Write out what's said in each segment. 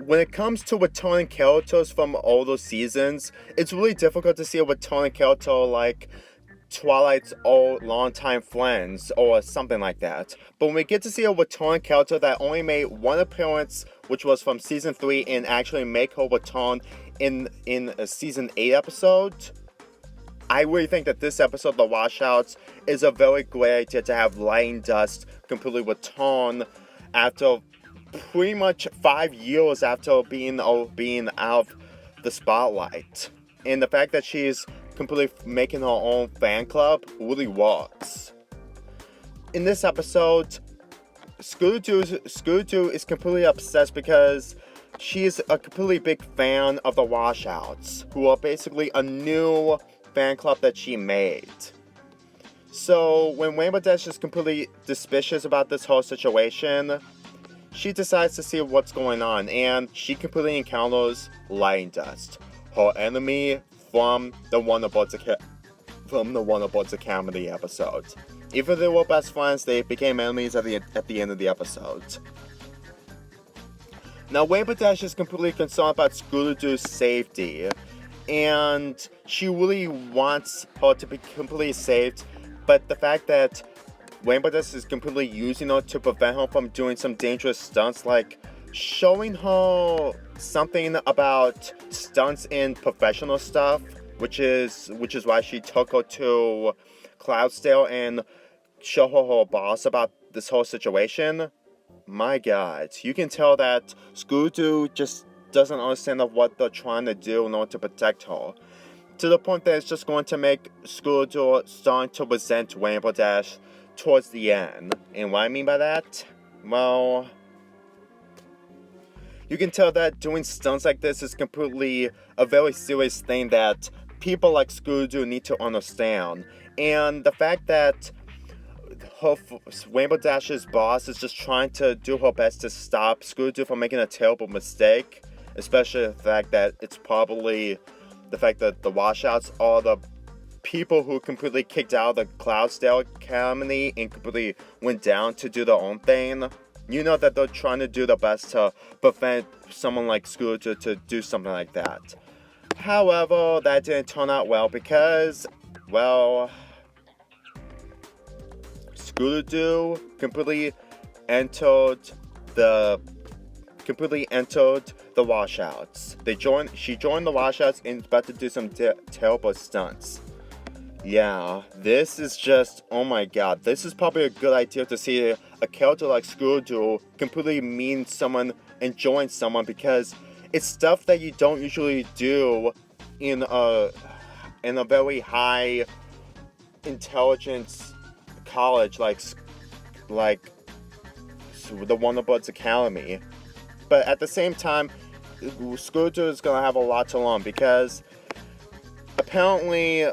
when it comes to returning characters from older seasons, it's really difficult to see a returning character like Twilight's old longtime friends or something like that. But when we get to see a returning character that only made one appearance, which was from season 3, and actually make her return in a season 8 episode, I really think that this episode, The Washouts, is a very great idea to have Lightning Dust completely return after pretty much 5 years after being out of the spotlight. And the fact that she's completely making her own fan club really works. In this episode, Scooter-Doo is completely obsessed because she's a completely big fan of the Washouts, who are basically a new fan club that she made. So when Rainbow Dash is completely suspicious about this whole situation, she decides to see what's going on, and she completely encounters Lightning Dust, her enemy from the Wonderbuds Academy episode. Even though they were best friends, they became enemies at the end of the episode. Now, Rainbow Dash is completely concerned about Scooter-Doo's safety, and she really wants her to be completely saved, but the fact that Rainbow Dash is completely using her to prevent her from doing some dangerous stunts, like showing her something about stunts in professional stuff, which is why she took her to Cloudsdale and show her boss about this whole situation. My God, you can tell that Scooter just doesn't understand of what they're trying to do in order to protect her, to the point that it's just going to make Scooter starting to resent Rainbow Dash towards the end. And what I mean by that, well, you can tell that doing stunts like this is completely a very serious thing that people like Scooter need to understand. And the fact that Rainbow Dash's boss is just trying to do her best to stop Scooter from making a terrible mistake, especially the fact that it's probably the fact that the Washouts are the people who completely kicked out of the Cloudsdale Academy and completely went down to do their own thing. You know that they're trying to do their best to prevent someone like Scooter to do something like that. However, that didn't turn out well because, well, Scooter-Doo completely entered the Washouts. She joined the Washouts and is about to do some terrible stunts. Yeah, this is just, oh my God, this is probably a good idea to see a character like Scooter-Doo completely mean someone and join someone, because it's stuff that you don't usually do in a very high intelligence college like the Wonderbuds Academy. But at the same time, Scooter is gonna have a lot to learn, because apparently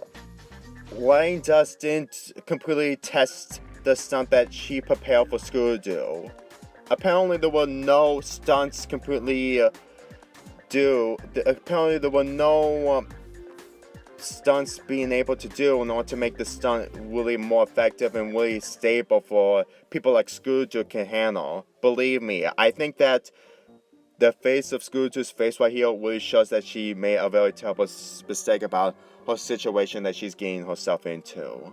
Lightning Dust didn't completely test the stunt that she prepared for Scooter-Doo. Apparently there were no stunts apparently there were no stunts being able to do in order to make the stunt really more effective and really stable for people like Scooter can handle. Believe me, I think that the face of Scooter's face right here really shows that she made a very terrible mistake about her situation that she's getting herself into.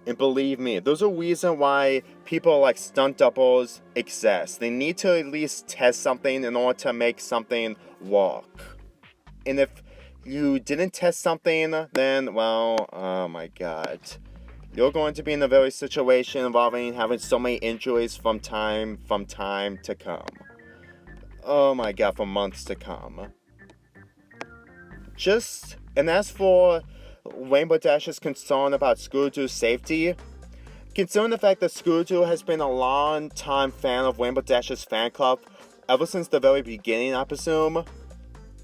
And believe me, there's a reason why people like stunt doubles exist. They need to at least test something in order to make something work. And if you didn't test something, then, well, oh my God. You're going to be in a very situation involving having so many injuries from time to come. Oh my God, for months to come. And as for Rainbow Dash's concern about Scooter-Doo's safety, considering the fact that Scooter-Doo has been a long-time fan of Rainbow Dash's fan club ever since the very beginning, I presume,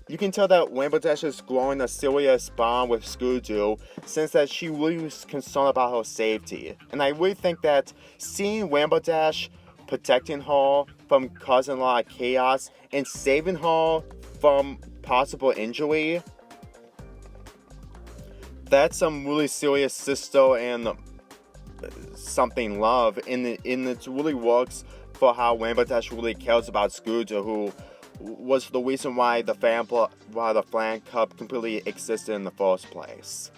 you can tell that Rainbow Dash is growing a serious bond with Scooter-Doo, since that she really was concerned about her safety. And I really think that seeing Rainbow Dash protecting her from causing a lot of chaos and saving her from possible injury, that's some really serious sister and something love, and it really works for how Rainbow Dash really cares about Scooter, who was the reason why the fan club completely existed in the first place.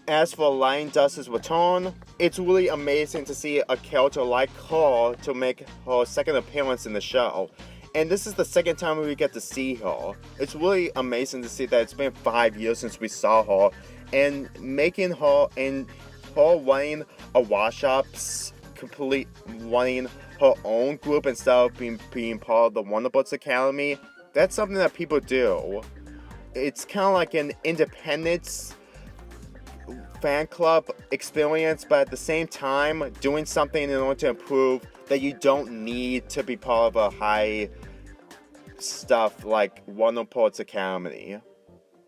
As for Lion Dust's return, it's really amazing to see a character like her to make her second appearance in the show. And this is the second time we get to see her. It's really amazing to see that it's been 5 years since we saw her, and making her and her running a Washouts, complete running her own group instead of being part of the Wonderbuds Academy. That's something that people do. It's kind of like an independence fan club experience, but at the same time doing something in order to improve that you don't need to be part of a high stuff like Wonderbuds Academy.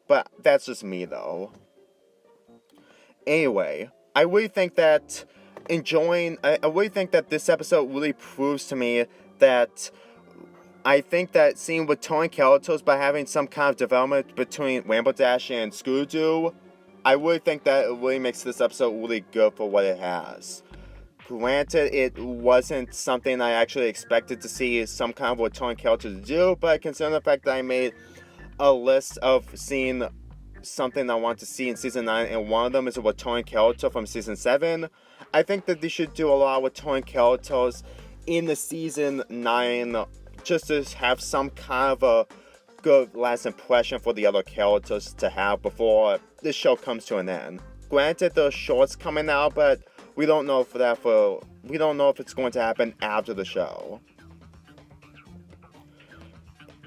But that's just me though. Anyway, I really think that this episode really proves to me that I think that seeing returning characters by having some kind of development between Rainbow Dash and Scooter, I really think that it really makes this episode really good for what it has. Granted, it wasn't something I actually expected to see some kind of returning character to do, but considering the fact that I made a list of seeing something I want to see in Season 9, and one of them is a returning character from Season 7, I think that they should do a lot of returning characters in the Season 9 just to have some kind of a good last impression for the other characters to have before this show comes to an end. Granted, there are shorts coming out, but we don't know if it's going to happen after the show.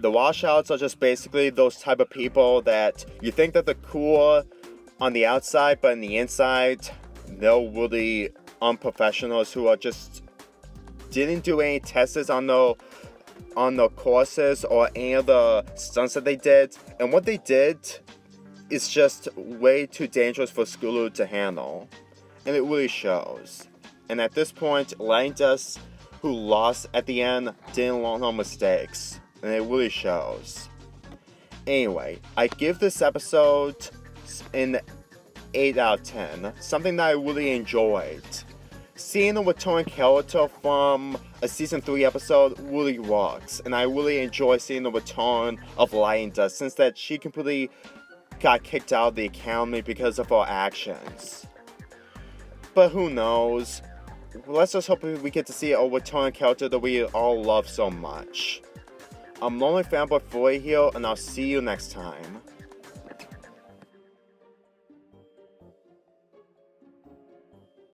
The Washouts are just basically those type of people that you think that they're cool on the outside, but on the inside, they're really unprofessionals who are just didn't do any tests on the courses or any of the stunts that they did, and what they did is just way too dangerous for Scooter to handle, and it really shows. And at this point, Lion Dust, who lost at the end, didn't learn her mistakes, and it really shows. Anyway, I give this episode an 8 out of 10, something that I really enjoyed. Seeing a returning character from a Season 3 episode really works, and I really enjoy seeing the return of Lion Dust, since that she completely got kicked out of the academy because of her actions. But who knows? Let's just hope we get to see a returning character that we all love so much. I'm Lonely Fanboy 4 here, and I'll see you next time.